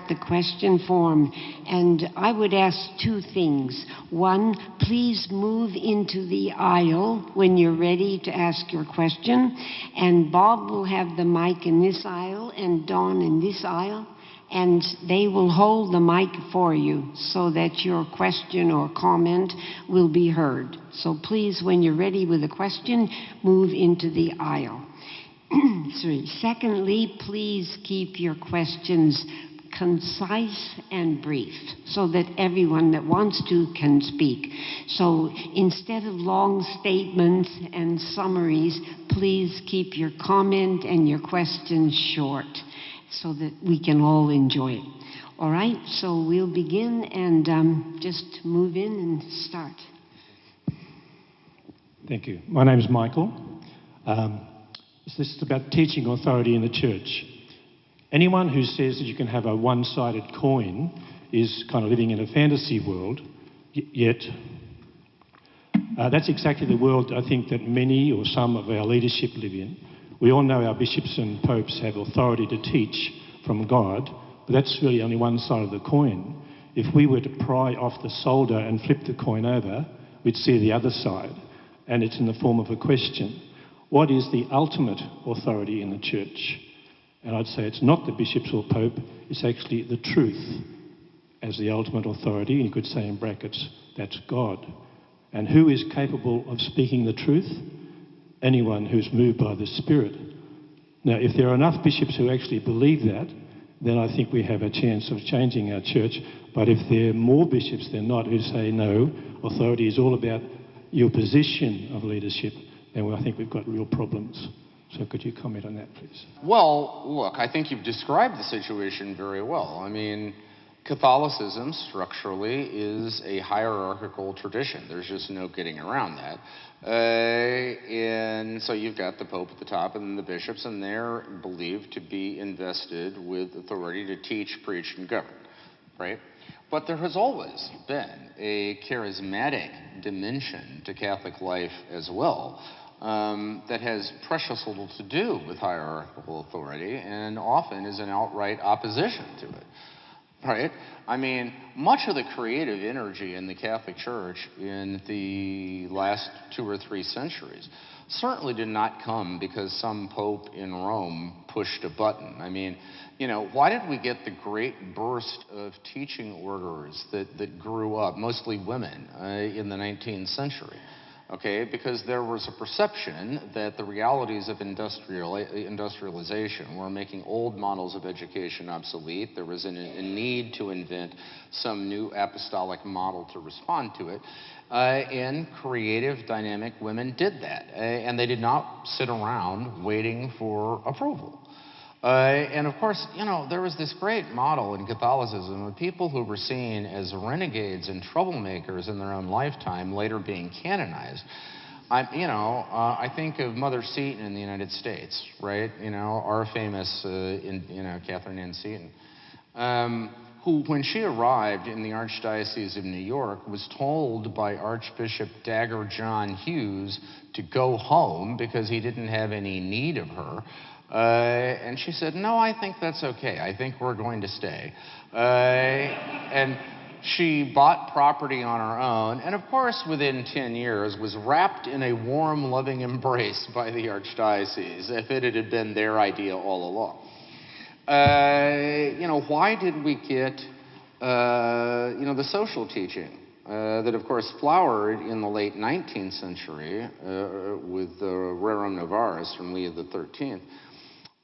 the question form. And I would ask two things. One, please move into the aisle when you're ready to ask your question. And Bob will have the mic in this aisle and Dawn in this aisle. And they will hold the mic for you so that your question or comment will be heard. So please, when you're ready with a question, move into the aisle. Secondly, please keep your questions concise and brief so that everyone that wants to can speak. So instead of long statements and summaries, please keep your comment and your questions short, so that we can all enjoy it. All right, so we'll begin and just move in and start. Thank you. My name is Michael. This is about teaching authority in the church. Anyone who says that you can have a one-sided coin is kind of living in a fantasy world, yet that's exactly the world I think that many or some of our leadership live in. We all know our bishops and popes have authority to teach from God, but that's really only one side of the coin. If we were to pry off the solder and flip the coin over, we'd see the other side, and it's in the form of a question. What is the ultimate authority in the church? And I'd say it's not the bishops or pope, it's actually the truth as the ultimate authority, and you could say in brackets, that's God. And who is capable of speaking the truth? Anyone who's moved by the Spirit. Now, if there are enough bishops who actually believe that, then I think we have a chance of changing our church. But if there are more bishops than not who say no, authority is all about your position of leadership, then I think we've got real problems. So could you comment on that, please? Well, look, I think you've described the situation very well. I mean, Catholicism structurally is a hierarchical tradition. There's just no getting around that. And so you've got the Pope at the top and then the bishops, and they're believed to be invested with authority to teach, preach, and govern, right? But there has always been a charismatic dimension to Catholic life as well, that has precious little to do with hierarchical authority and often is an outright opposition to it. Right? I mean, much of the creative energy in the Catholic Church in the last 2 or 3 centuries certainly did not come because some pope in Rome pushed a button. I mean, you know, why did we get the great burst of teaching orders that grew up, mostly women, in the 19th century? Okay, because there was a perception that the realities of industrialization were making old models of education obsolete. There was a need to invent some new apostolic model to respond to it. And creative, dynamic women did that. And they did not sit around waiting for approval. And of course, you know, there was this great model in Catholicism of people who were seen as renegades and troublemakers in their own lifetime, later being canonized. I think of Mother Seton in the United States, right? You know, our famous, Catherine Ann Seton, who, when she arrived in the Archdiocese of New York, was told by Archbishop Dagger John Hughes to go home because he didn't have any need of her. And she said, no, I think that's okay. I think we're going to stay. And she bought property on her own, and of course, within 10 years, was wrapped in a warm, loving embrace by the Archdiocese, if it had been their idea all along. Why did we get, the social teaching that, of course, flowered in the late 19th century with Rerum Novaris from Leo XIII?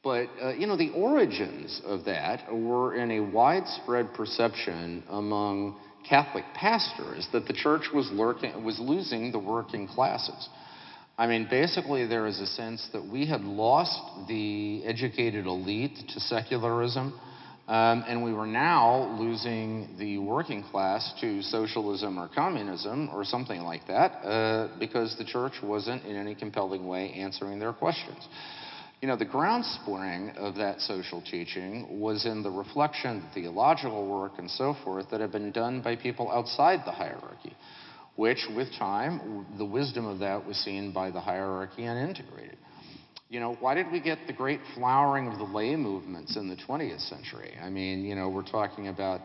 But, the origins of that were in a widespread perception among Catholic pastors that the church was losing the working classes. I mean, basically, there is a sense that we had lost the educated elite to secularism, and we were now losing the working class to socialism or communism or something like that, because the church wasn't in any compelling way answering their questions. You know, the ground spring of that social teaching was in the reflection, theological work, and so forth that had been done by people outside the hierarchy, which, with time, the wisdom of that was seen by the hierarchy and integrated. Why did we get the great flowering of the lay movements in the 20th century? I mean, we're talking about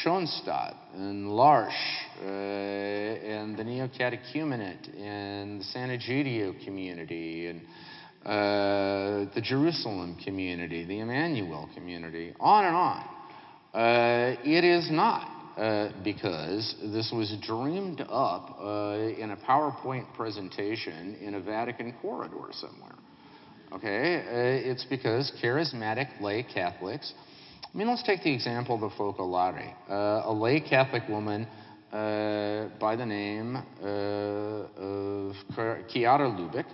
Schoenstatt and L'Arche and the Neo-Catechumenate and the San Egidio community and the Jerusalem community, the Emmanuel community, on and on. It is not because this was dreamed up in a PowerPoint presentation in a Vatican corridor somewhere. Okay, it's because charismatic lay Catholics, let's take the example of the Focolare, a lay Catholic woman by the name of Chiara Lubick,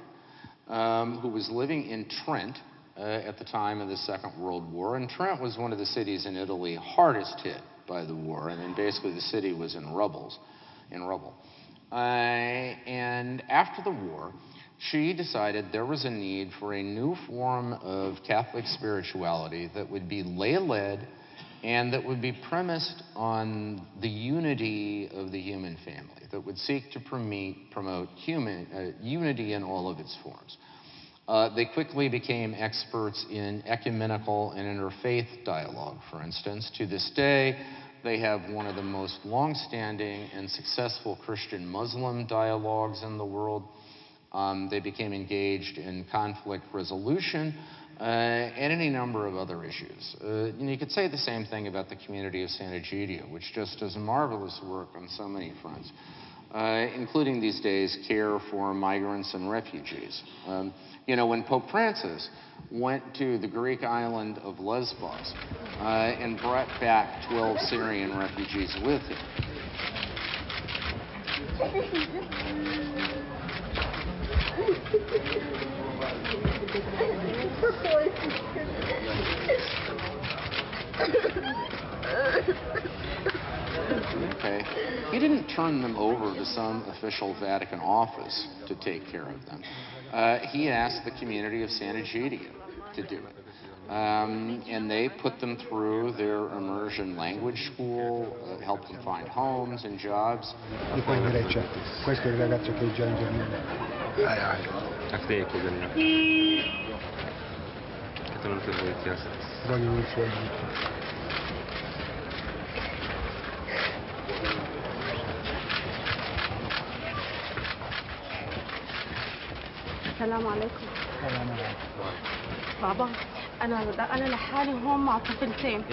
who was living in Trent at the time of the Second World War. And Trent was one of the cities in Italy hardest hit by the war. I mean, basically the city was in rubble. And after the war, she decided there was a need for a new form of Catholic spirituality that would be lay-led and that would be premised on the unity of the human family, that would seek to promote unity in all of its forms. They quickly became experts in ecumenical and interfaith dialogue, for instance. To this day, they have one of the most long-standing and successful Christian-Muslim dialogues in the world. They became engaged in conflict resolution and any number of other issues. You could say the same thing about the community of San Egidio, which just does marvelous work on so many fronts, including these days care for migrants and refugees. When Pope Francis went to the Greek island of Lesbos and brought back 12 Syrian refugees with him, okay, he didn't turn them over to some official Vatican office to take care of them. He asked the community of San Egidio to do it. And they put them through their immersion language school, helped them find homes and jobs. Di qua in Grecia, questo è il ragazzo che è già in Germania. Voglio un suo amico. السلام عليكم. السلام عليكم. بابا أنا لحالي هون مع طفلتين.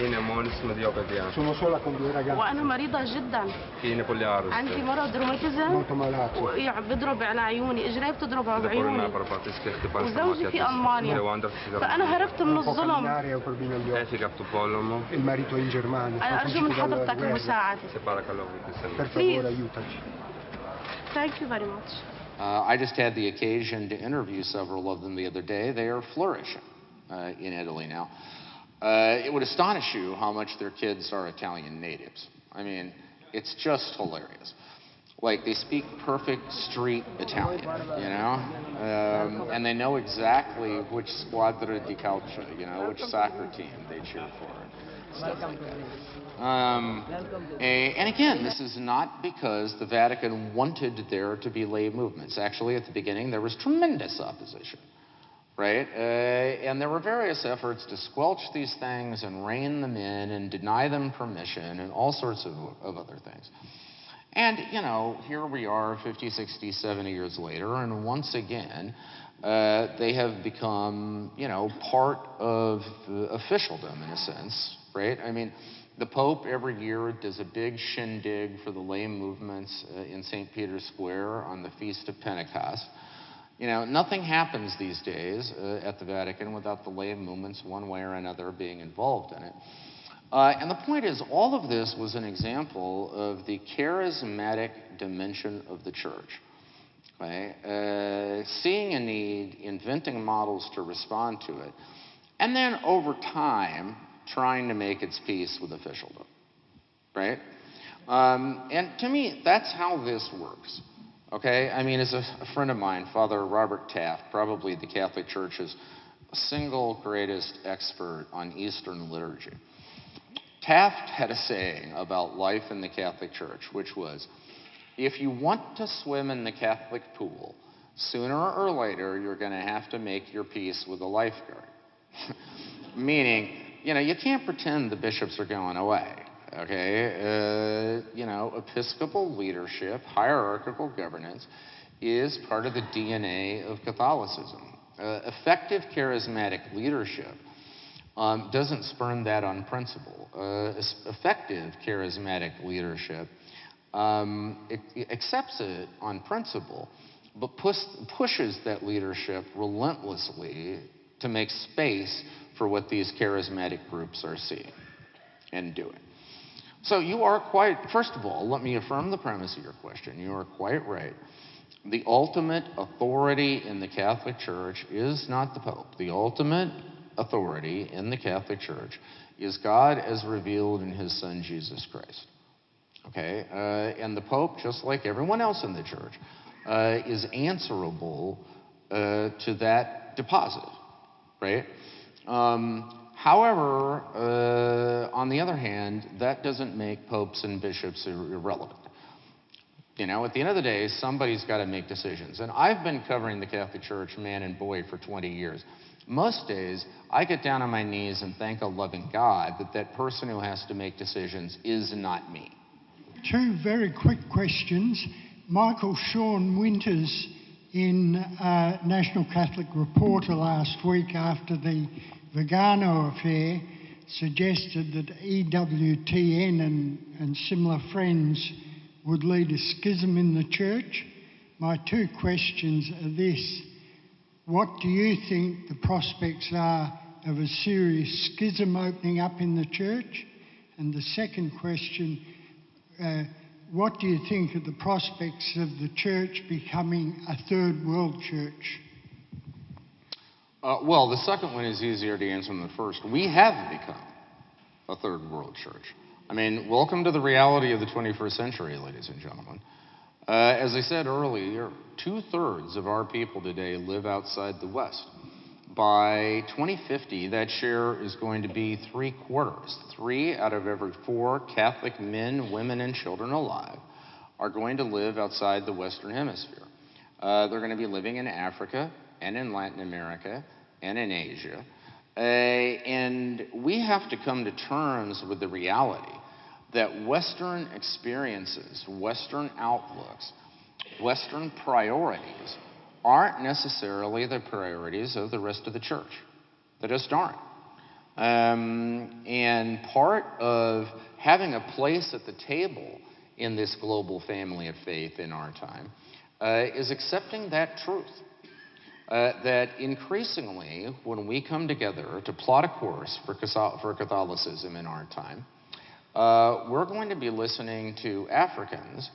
Sono sola con due ragazzi. وأنا مريضة جدا. عندي مرض روماتيزم. Molto malato. بضرب على عيوني، إجري بتضرب على عيوني. وزوجي في ألمانيا. فأنا هربت من الظلم. Il marito è in Germania. أنا أرجو من حضرتك المساعدة. Per favore, aiutaci. Thank you very much. I just had the occasion to interview several of them the other day. They are flourishing in Italy now. It would astonish you how much their kids are Italian natives. I mean, it's just hilarious. Like, they speak perfect street Italian, and they know exactly which squadra di calcio, which soccer team they cheer for, stuff like that. And again, this is not because the Vatican wanted there to be lay movements. Actually, at the beginning, there was tremendous opposition, right? And there were various efforts to squelch these things and rein them in and deny them permission and all sorts of other things. And, here we are 50, 60, 70 years later, and once again, they have become, part of officialdom in a sense, right? I mean, the Pope every year does a big shindig for the lay movements in St. Peter's Square on the Feast of Pentecost. Nothing happens these days at the Vatican without the lay movements one way or another being involved in it. And the point is, all of this was an example of the charismatic dimension of the church. Okay? Seeing a need, inventing models to respond to it, and then over time, trying to make its peace with officialdom, right? And to me, that's how this works, okay? I mean, as a friend of mine, Father Robert Taft, probably the Catholic Church's single greatest expert on Eastern liturgy. Taft had a saying about life in the Catholic Church, which was, if you want to swim in the Catholic pool, Sooner or later, you're going to have to make your peace with the lifeguard. Meaning, you can't pretend the bishops are going away, okay? Episcopal leadership, hierarchical governance is part of the DNA of Catholicism. Effective charismatic leadership doesn't spurn that on principle. Effective charismatic leadership accepts it on principle, but pushes that leadership relentlessly to make space for what these charismatic groups are seeing and doing. So you are first of all, let me affirm the premise of your question. You are quite right. The ultimate authority in the Catholic Church is not the Pope. The ultimate authority in the Catholic Church is God as revealed in his Son, Jesus Christ. Okay? And the Pope, just like everyone else in the Church, is answerable to that deposit, right? However, on the other hand, that doesn't make popes and bishops irrelevant. At the end of the day, somebody's got to make decisions. And I've been covering the Catholic Church, man and boy, for 20 years. Most days, I get down on my knees and thank a loving God that that person who has to make decisions is not me. Two very quick questions. Michael Sean Winters in National Catholic Reporter last week after the Vigano affair suggested that EWTN and similar friends would lead a schism in the Church. My two questions are this. What do you think the prospects are of a serious schism opening up in the Church? And the second question, what do you think of the prospects of the Church becoming a third world church? Well, the second one is easier to answer than the first. We have become a third world church. I mean, welcome to the reality of the 21st century, ladies and gentlemen. As I said earlier, 2/3 of our people today live outside the West. By 2050, that share is going to be 3/4. 3 out of every 4 Catholic men, women, and children alive are going to live outside the Western Hemisphere. They're going to be living in Africa and in Latin America and in Asia. And we have to come to terms with the reality that Western experiences, Western outlooks, Western priorities aren't necessarily the priorities of the rest of the Church. They just aren't. And part of having a place at the table in this global family of faith in our time is accepting that truth. That increasingly, when we come together to plot a course for Catholicism in our time, we're going to be listening to Africans,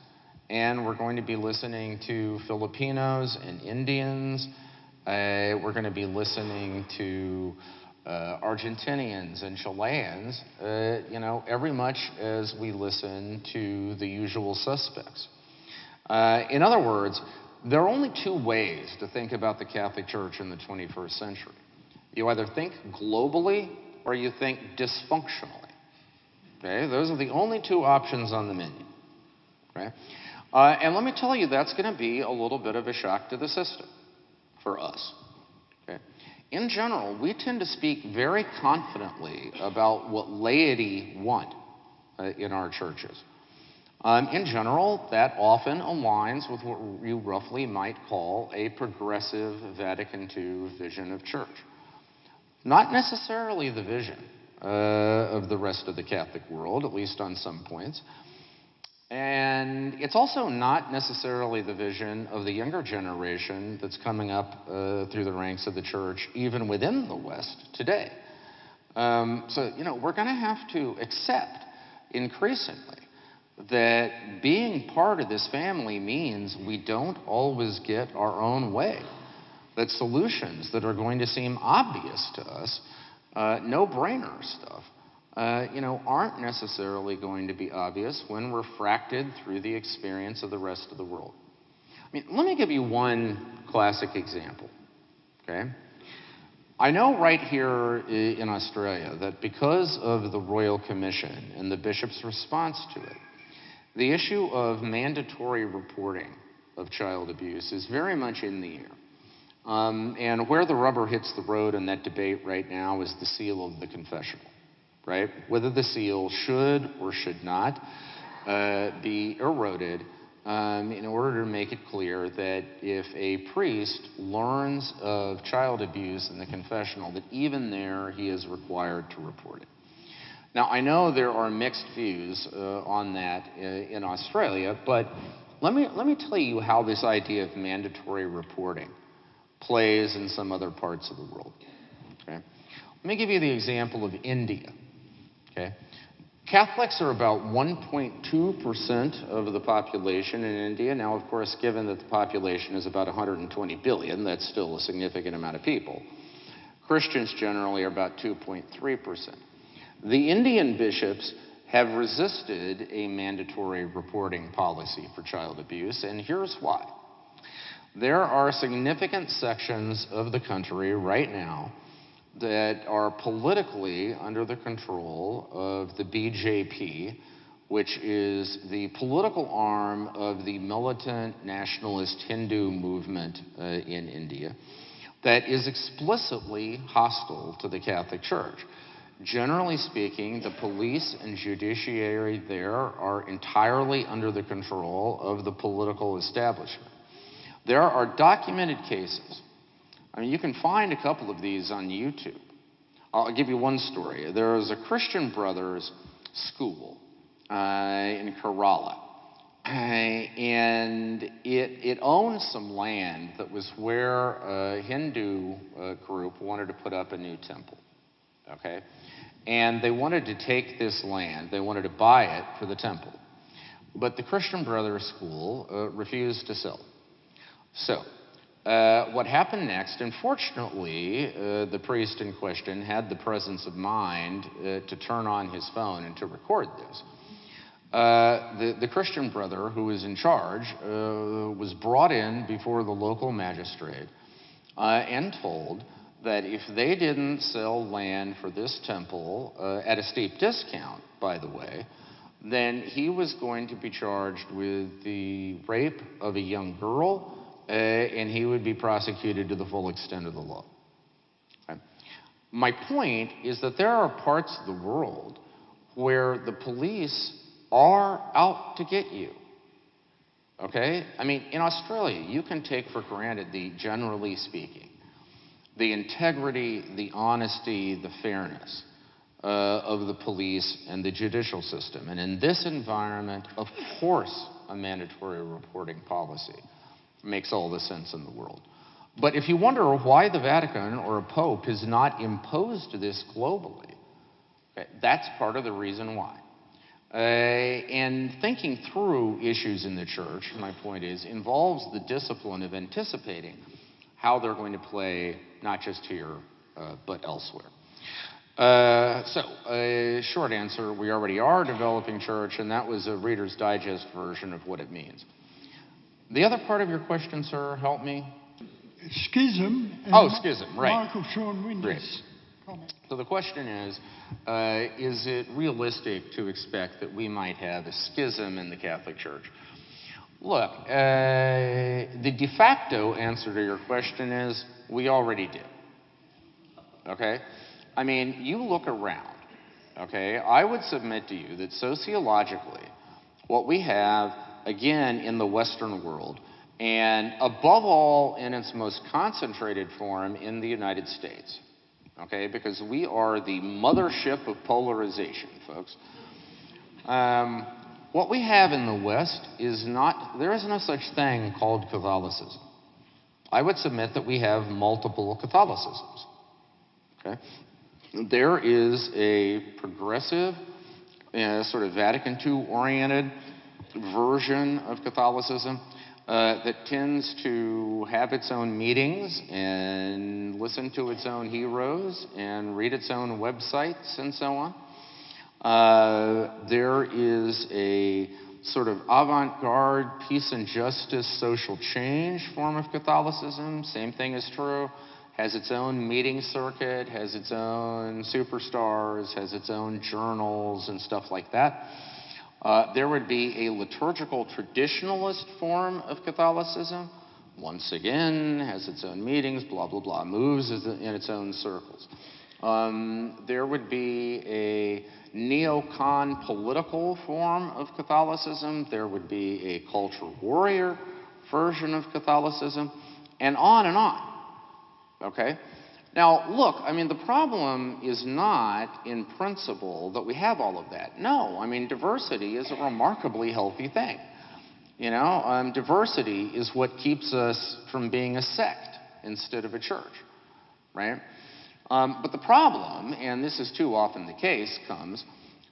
and we're going to be listening to Filipinos and Indians. We're going to be listening to Argentinians and Chileans, every much as we listen to the usual suspects. In other words, there are only 2 ways to think about the Catholic Church in the 21st century. You either think globally or you think dysfunctionally. Okay? Those are the only 2 options on the menu. Okay? And let me tell you, that's going to be a little bit of a shock to the system for us. Okay? In general, we tend to speak very confidently about what laity want in our churches. In general, that often aligns with what you roughly might call a progressive Vatican II vision of church. Not necessarily the vision of the rest of the Catholic world, at least on some points. And it's also not necessarily the vision of the younger generation that's coming up through the ranks of the Church, even within the West today. So, we're going to have to accept increasingly that being part of this family means we don't always get our own way. That solutions that are going to seem obvious to us, no-brainer stuff, aren't necessarily going to be obvious when refracted through the experience of the rest of the world. I mean, let me give you one classic example, okay? I know right here in Australia that because of the Royal Commission and the bishop's response to it, the issue of mandatory reporting of child abuse is very much in the air. And where the rubber hits the road in that debate right now is the seal of the confessional, right? Whether the seal should or should not be eroded in order to make it clear that if a priest learns of child abuse in the confessional, that even there he is required to report it. Now, I know there are mixed views on that in Australia, but let me tell you how this idea of mandatory reporting plays in some other parts of the world. Okay? Let me give you the example of India. Okay? Catholics are about 1.2% of the population in India. Now, of course, given that the population is about 120 billion, that's still a significant amount of people. Christians generally are about 2.3%. The Indian bishops have resisted a mandatory reporting policy for child abuse, and here's why. There are significant sections of the country right now that are politically under the control of the BJP, which is the political arm of the militant nationalist Hindu movement in India, that is explicitly hostile to the Catholic Church. Generally speaking, the police and judiciary there are entirely under the control of the political establishment. There are documented cases. I mean, you can find a couple of these on YouTube. I'll give you one story. There was a Christian Brothers school in Kerala, and it owned some land that was where a Hindu group wanted to put up a new temple, okay? And they wanted to take this land. They wanted to buy it for the temple. But the Christian Brothers school refused to sell. So what happened next, unfortunately, the priest in question had the presence of mind to turn on his phone and to record this. The Christian brother who was in charge was brought in before the local magistrate and told that if they didn't sell land for this temple at a steep discount, by the way, then he was going to be charged with the rape of a young girl, and he would be prosecuted to the full extent of the law. Okay? My point is that there are parts of the world where the police are out to get you. Okay? I mean, in Australia, you can take for granted generally speaking, the integrity, the honesty, the fairness of the police and the judicial system. And in this environment, of course, a mandatory reporting policy makes all the sense in the world. But if you wonder why the Vatican or a pope has not imposed this globally, okay, that's part of the reason why. And thinking through issues in the church, my point is, involves the discipline of anticipating how they're going to play, not just here, but elsewhere. Short answer, we already are a developing church, and that was a Reader's Digest version of what it means. The other part of your question, sir, help me. Schism. Schism, right. Michael Sean Winters' comment. So the question is it realistic to expect that we might have a schism in the Catholic Church? Look, the de facto answer to your question is we already do. Okay? I mean, you look around, okay? I would submit to you that sociologically, what we have, again, in the Western world, and above all in its most concentrated form in the United States, okay? Because we are the mothership of polarization, folks. What we have in the West is there is no such thing called Catholicism. I would submit that we have multiple Catholicisms, okay? There is a progressive, sort of Vatican II-oriented version of Catholicism that tends to have its own meetings and listen to its own heroes and read its own websites and so on. There is a sort of avant-garde peace and justice social change form of Catholicism. Same thing is true. Has its own meeting circuit, has its own superstars, has its own journals and stuff like that. There would be a liturgical traditionalist form of Catholicism. Once again, has its own meetings, blah, blah, blah, moves in its own circles. There would be a neocon political form of Catholicism. There would be a culture warrior version of Catholicism, and on and on. Okay? Now, look, I mean, the problem is not in principle that we have all of that. No, I mean, diversity is a remarkably healthy thing. You know, diversity is what keeps us from being a sect instead of a church, right? But the problem, and this is too often the case, comes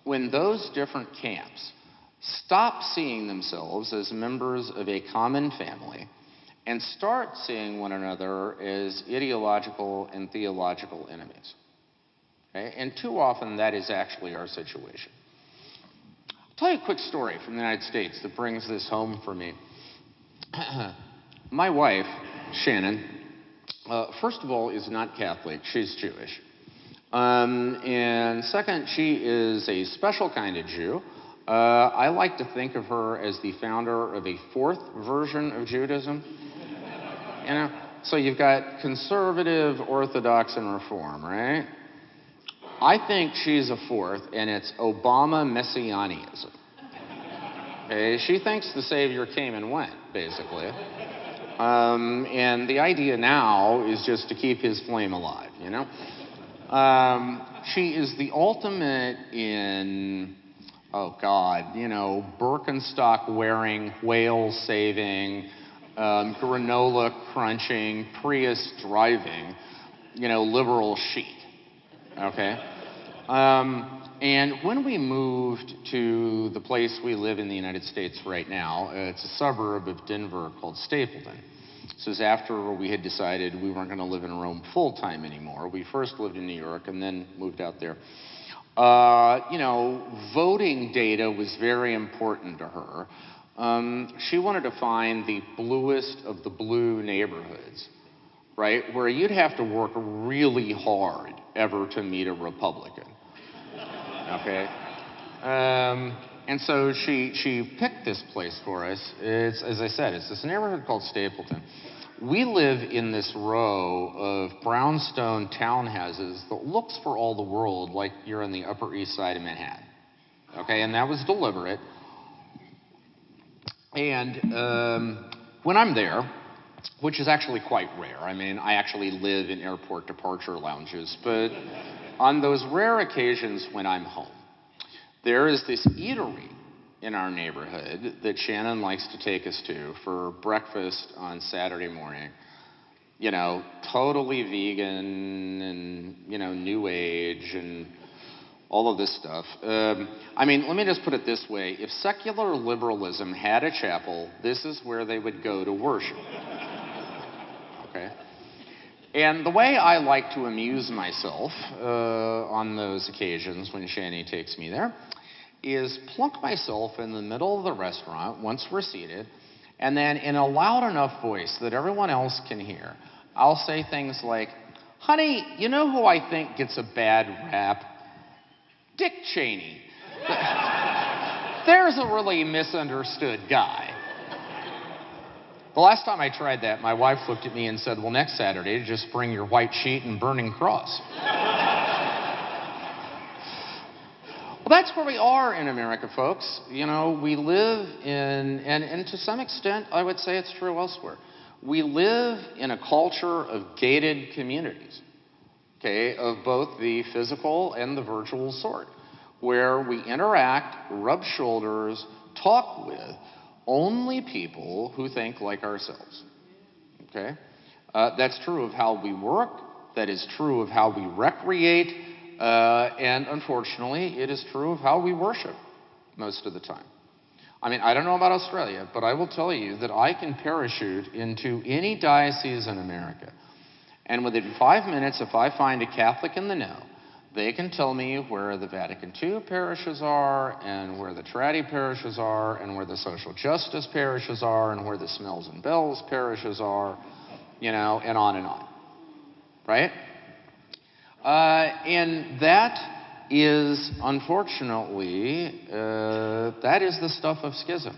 when those different camps stop seeing themselves as members of a common family and start seeing one another as ideological and theological enemies. Okay? And too often that is actually our situation. I'll tell you a quick story from the United States that brings this home for me. My wife, Shannon, first of all, is not Catholic. She's Jewish. And second, she is a special kind of Jew. I like to think of her as the founder of a fourth version of Judaism. You know? So you've got conservative, Orthodox, and Reform, right? I think she's a fourth, and it's Obama Messianism. Okay? She thinks the Savior came and went, basically. And the idea now is just to keep his flame alive, you know? She is the ultimate in, oh God, you know, Birkenstock wearing, whale saving, granola crunching, Prius driving, you know, liberal chic. Okay? And when we moved to the place we live in the United States right now, it's a suburb of Denver called Stapleton. This was after we had decided we weren't going to live in Rome full-time anymore. We first lived in New York and then moved out there. You know, voting data was very important to her. She wanted to find the bluest of the blue neighborhoods, right, where you'd have to work really hard ever to meet a Republican. Okay? And so she picked this place for us. It's, as I said, it's this neighborhood called Stapleton. We live in this row of brownstone townhouses that looks for all the world like you're on the Upper East Side of Manhattan. Okay, and that was deliberate. And when I'm there, which is actually quite rare, I mean, I actually live in airport departure lounges, but on those rare occasions when I'm home, there is this eatery in our neighborhood that Shannon likes to take us to for breakfast on Saturday morning. You know, totally vegan and, you know, new age and all of this stuff. I mean, let me just put it this way. If secular liberalism had a chapel, this is where they would go to worship. Okay? And the way I like to amuse myself on those occasions when Shanny takes me there is plunk myself in the middle of the restaurant once we're seated, and then in a loud enough voice that everyone else can hear, I'll say things like, honey, you know who I think gets a bad rap? Dick Cheney. There's a really misunderstood guy. The last time I tried that, my wife looked at me and said, well, next Saturday, just bring your white sheet and burning cross. Well, that's where we are in America, folks. You know, we live in, and to some extent, I would say it's true elsewhere. We live in a culture of gated communities, okay, of both the physical and the virtual sort, where we interact, rub shoulders, talk with only people who think like ourselves, okay? That's true of how we work. That is true of how we recreate. And unfortunately, it is true of how we worship most of the time. I mean, I don't know about Australia, but I will tell you that I can parachute into any diocese in America. And within 5 minutes, if I find a Catholic in the know, they can tell me where the Vatican II parishes are, and where the Tradi parishes are, and where the social justice parishes are, and where the Smells and Bells parishes are, you know, and on, right? And that is, unfortunately, that is the stuff of schism.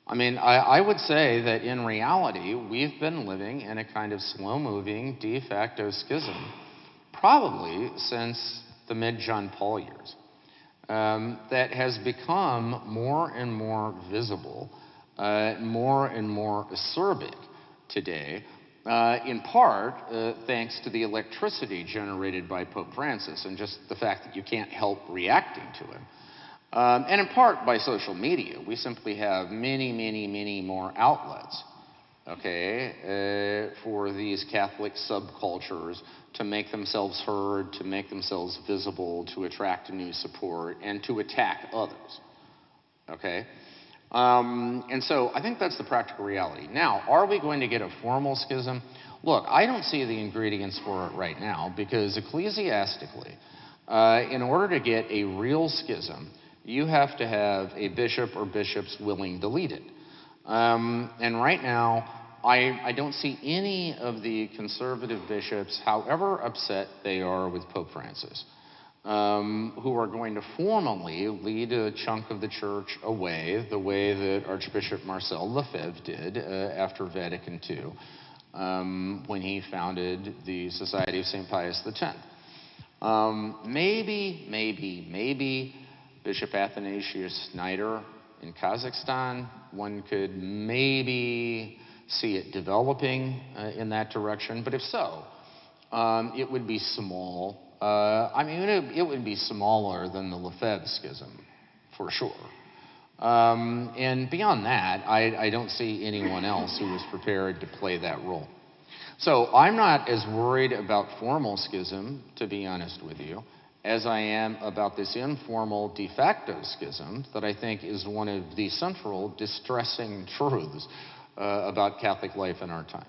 I mean, I would say that in reality, we've been living in a kind of slow-moving de facto schism probably since the mid-John Paul years, that has become more and more visible, more and more acerbic today, in part thanks to the electricity generated by Pope Francis and just the fact that you can't help reacting to him. And in part by social media. We simply have many, many, many more outlets, okay, for these Catholic subcultures to make themselves heard, to make themselves visible, to attract new support, and to attack others, okay? And so I think that's the practical reality. Now, are we going to get a formal schism? Look, I don't see the ingredients for it right now because ecclesiastically, in order to get a real schism, you have to have a bishop or bishops willing to lead it. And right now, I don't see any of the conservative bishops, however upset they are with Pope Francis, who are going to formally lead a chunk of the church away, the way that Archbishop Marcel Lefebvre did after Vatican II, when he founded the Society of St. Pius X. Maybe Bishop Athanasius Schneider in Kazakhstan, one could maybe see it developing in that direction, but if so, it would be small. I mean, it would be smaller than the Lefebvre schism, for sure. And beyond that, I don't see anyone else who is prepared to play that role. So I'm not as worried about formal schism, to be honest with you, as I am about this informal de facto schism that I think is one of the central distressing truths about Catholic life in our time.